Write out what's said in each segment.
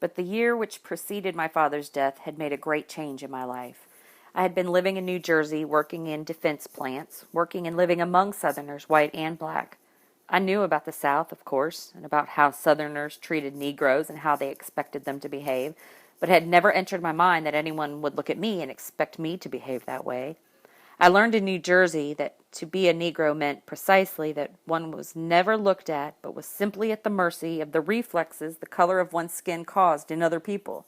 but the year which preceded my father's death had made a great change in my life. I had been living in New Jersey, working in defense plants, working and living among Southerners, white and black. I knew about the South, of course, and about how Southerners treated Negroes and how they expected them to behave, but it had never entered my mind that anyone would look at me and expect me to behave that way. I learned in New Jersey that to be a Negro meant precisely that one was never looked at, but was simply at the mercy of the reflexes the color of one's skin caused in other people.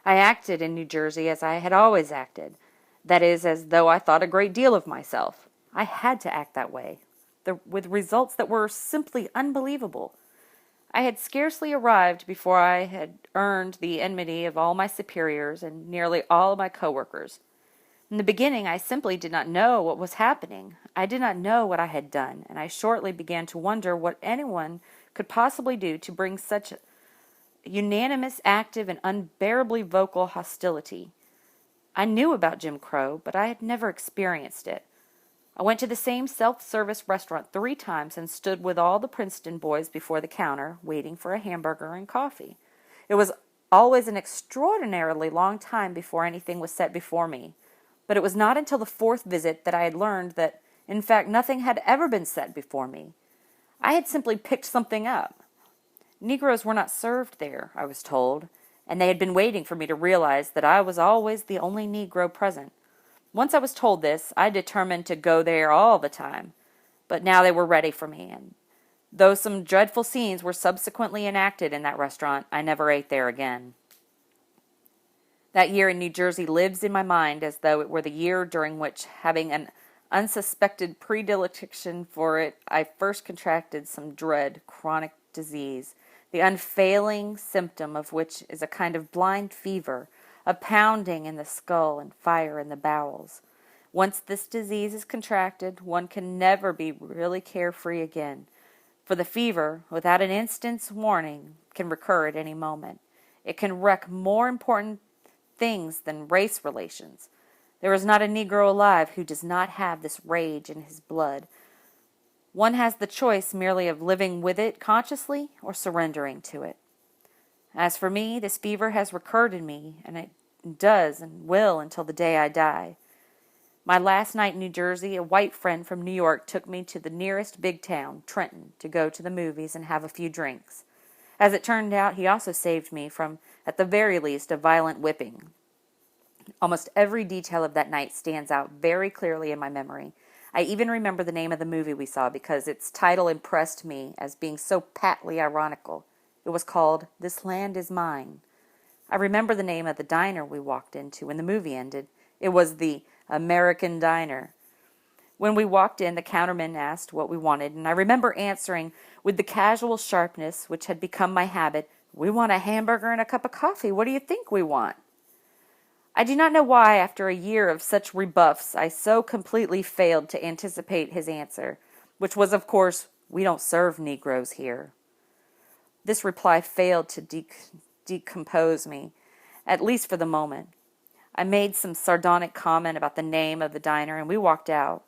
I acted in New Jersey as I had always acted, that is, as though I thought a great deal of myself. I had to act that way, with results that were simply unbelievable. I had scarcely arrived before I had earned the enmity of all my superiors and nearly all my coworkers. In the beginning, I simply did not know what was happening. I did not know what I had done, and I shortly began to wonder what anyone could possibly do to bring such unanimous, active, and unbearably vocal hostility. I knew about Jim Crow, but I had never experienced it. I went to the same self-service restaurant 3 times and stood with all the Princeton boys before the counter, waiting for a hamburger and coffee. It was always an extraordinarily long time before anything was set before me. But it was not until the 4th visit that I had learned that, in fact, nothing had ever been set before me. I had simply picked something up. Negroes were not served there, I was told, and they had been waiting for me to realize that I was always the only Negro present. Once I was told this, I determined to go there all the time. But now they were ready for me, and though some dreadful scenes were subsequently enacted in that restaurant, I never ate there again. That year in New Jersey lives in my mind as though it were the year during which, having an unsuspected predilection for it, I first contracted some dread, chronic disease, the unfailing symptom of which is a kind of blind fever, a pounding in the skull and fire in the bowels. Once this disease is contracted, one can never be really carefree again, for the fever, without an instant's warning, can recur at any moment. It can wreck more important things than race relations. There is not a Negro alive who does not have this rage in his blood. One has the choice merely of living with it consciously or surrendering to it. As for me, this fever has recurred in me, and it does and will until the day I die. My last night in New Jersey, a white friend from New York took me to the nearest big town, Trenton, to go to the movies and have a few drinks. As it turned out, he also saved me from, at the very least, a violent whipping. Almost every detail of that night stands out very clearly in my memory. I even remember the name of the movie we saw because its title impressed me as being so patly ironical. It was called This Land Is Mine. I remember the name of the diner we walked into when the movie ended. It was the American Diner. When we walked in, the counterman asked what we wanted, and I remember answering with the casual sharpness which had become my habit, "We want a hamburger and a cup of coffee. What do you think we want?" I do not know why, after a year of such rebuffs, I so completely failed to anticipate his answer, which was, of course, "We don't serve Negroes here." This reply failed to decompose me, at least for the moment. I made some sardonic comment about the name of the diner, and we walked out.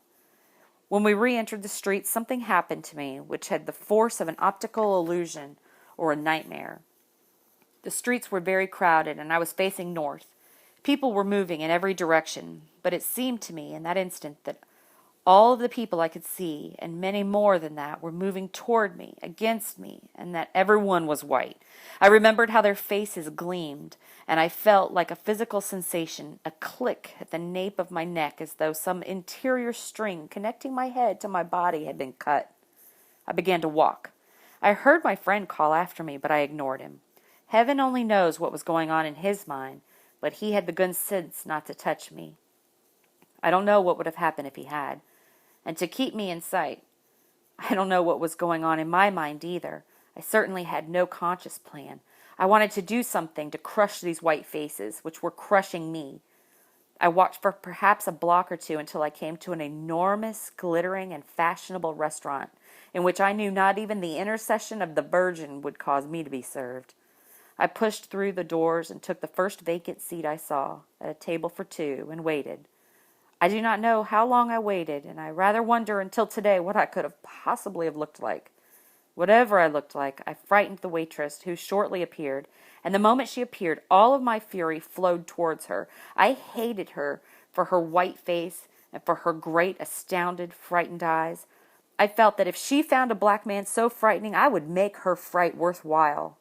When we re-entered the street, something happened to me which had the force of an optical illusion or a nightmare. The streets were very crowded, and I was facing north. People were moving in every direction, but it seemed to me in that instant that all of the people I could see, and many more than that, were moving toward me, against me, and that every one was white. I remembered how their faces gleamed, and I felt like a physical sensation, a click at the nape of my neck as though some interior string connecting my head to my body had been cut. I began to walk. I heard my friend call after me, but I ignored him. Heaven only knows what was going on in his mind, but he had the good sense not to touch me. I don't know what would have happened if he had. And to keep me in sight, I don't know what was going on in my mind either. I certainly had no conscious plan. I wanted to do something to crush these white faces, which were crushing me. I walked for perhaps a block or two until I came to an enormous, glittering, and fashionable restaurant, in which I knew not even the intercession of the Virgin would cause me to be served. I pushed through the doors and took the first vacant seat I saw, at a table for 2, and waited. I do not know how long I waited, and I rather wonder until today what I could have possibly have looked like. Whatever I looked like, I frightened the waitress, who shortly appeared, and the moment she appeared, all of my fury flowed towards her. I hated her for her white face and for her great, astounded, frightened eyes. I felt that if she found a black man so frightening, I would make her fright worthwhile.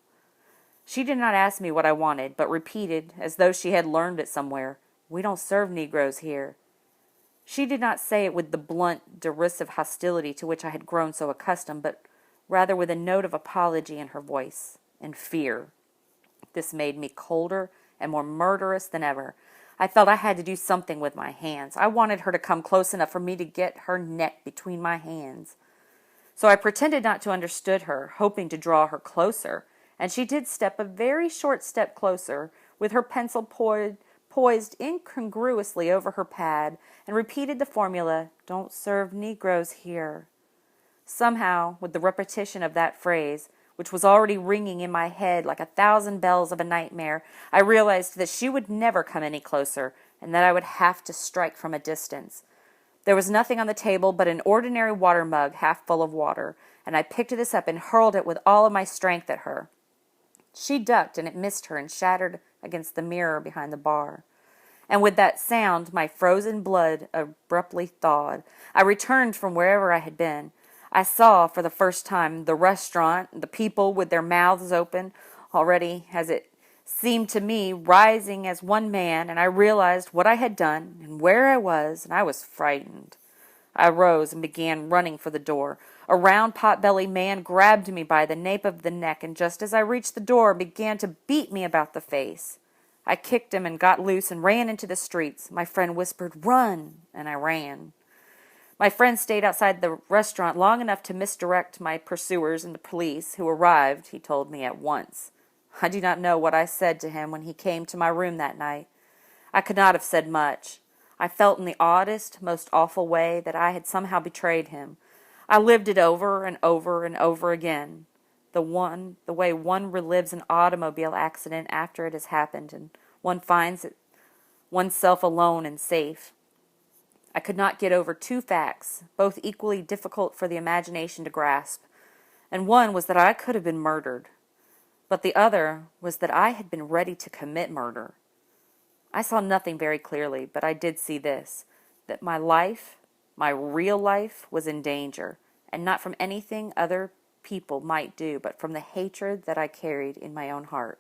She did not ask me what I wanted, but repeated, as though she had learned it somewhere, "We don't serve Negroes here." She did not say it with the blunt, derisive hostility to which I had grown so accustomed, but rather with a note of apology in her voice, and fear. This made me colder and more murderous than ever. I felt I had to do something with my hands. I wanted her to come close enough for me to get her neck between my hands. So I pretended not to understand her, hoping to draw her closer, and she did step a very short step closer, with her pencil poised incongruously over her pad, and repeated the formula, "Don't serve Negroes here." Somehow, with the repetition of that phrase, which was already ringing in my head like 1,000 bells of a nightmare, I realized that she would never come any closer, and that I would have to strike from a distance. There was nothing on the table but an ordinary water mug half full of water, and I picked this up and hurled it with all of my strength at her. She ducked, and it missed her and shattered against the mirror behind the bar. And with that sound, my frozen blood abruptly thawed. I returned from wherever I had been. I saw, for the first time, the restaurant, the people with their mouths open, already, as it seemed to me, rising as one man, and I realized what I had done and where I was, and I was frightened. I rose and began running for the door. A round pot-bellied man grabbed me by the nape of the neck, and just as I reached the door, began to beat me about the face. I kicked him and got loose and ran into the streets. My friend whispered, "Run!" and I ran. My friend stayed outside the restaurant long enough to misdirect my pursuers and the police, who arrived, he told me, at once. I do not know what I said to him when he came to my room that night. I could not have said much. I felt in the oddest, most awful way that I had somehow betrayed him. I lived it over and over and over again. The way one relives an automobile accident after it has happened, and one finds oneself alone and safe. I could not get over two facts, both equally difficult for the imagination to grasp, and one was that I could have been murdered, but the other was that I had been ready to commit murder. I saw nothing very clearly, but I did see this, that my life, my real life, was in danger, and not from anything other people might do, but from the hatred that I carried in my own heart.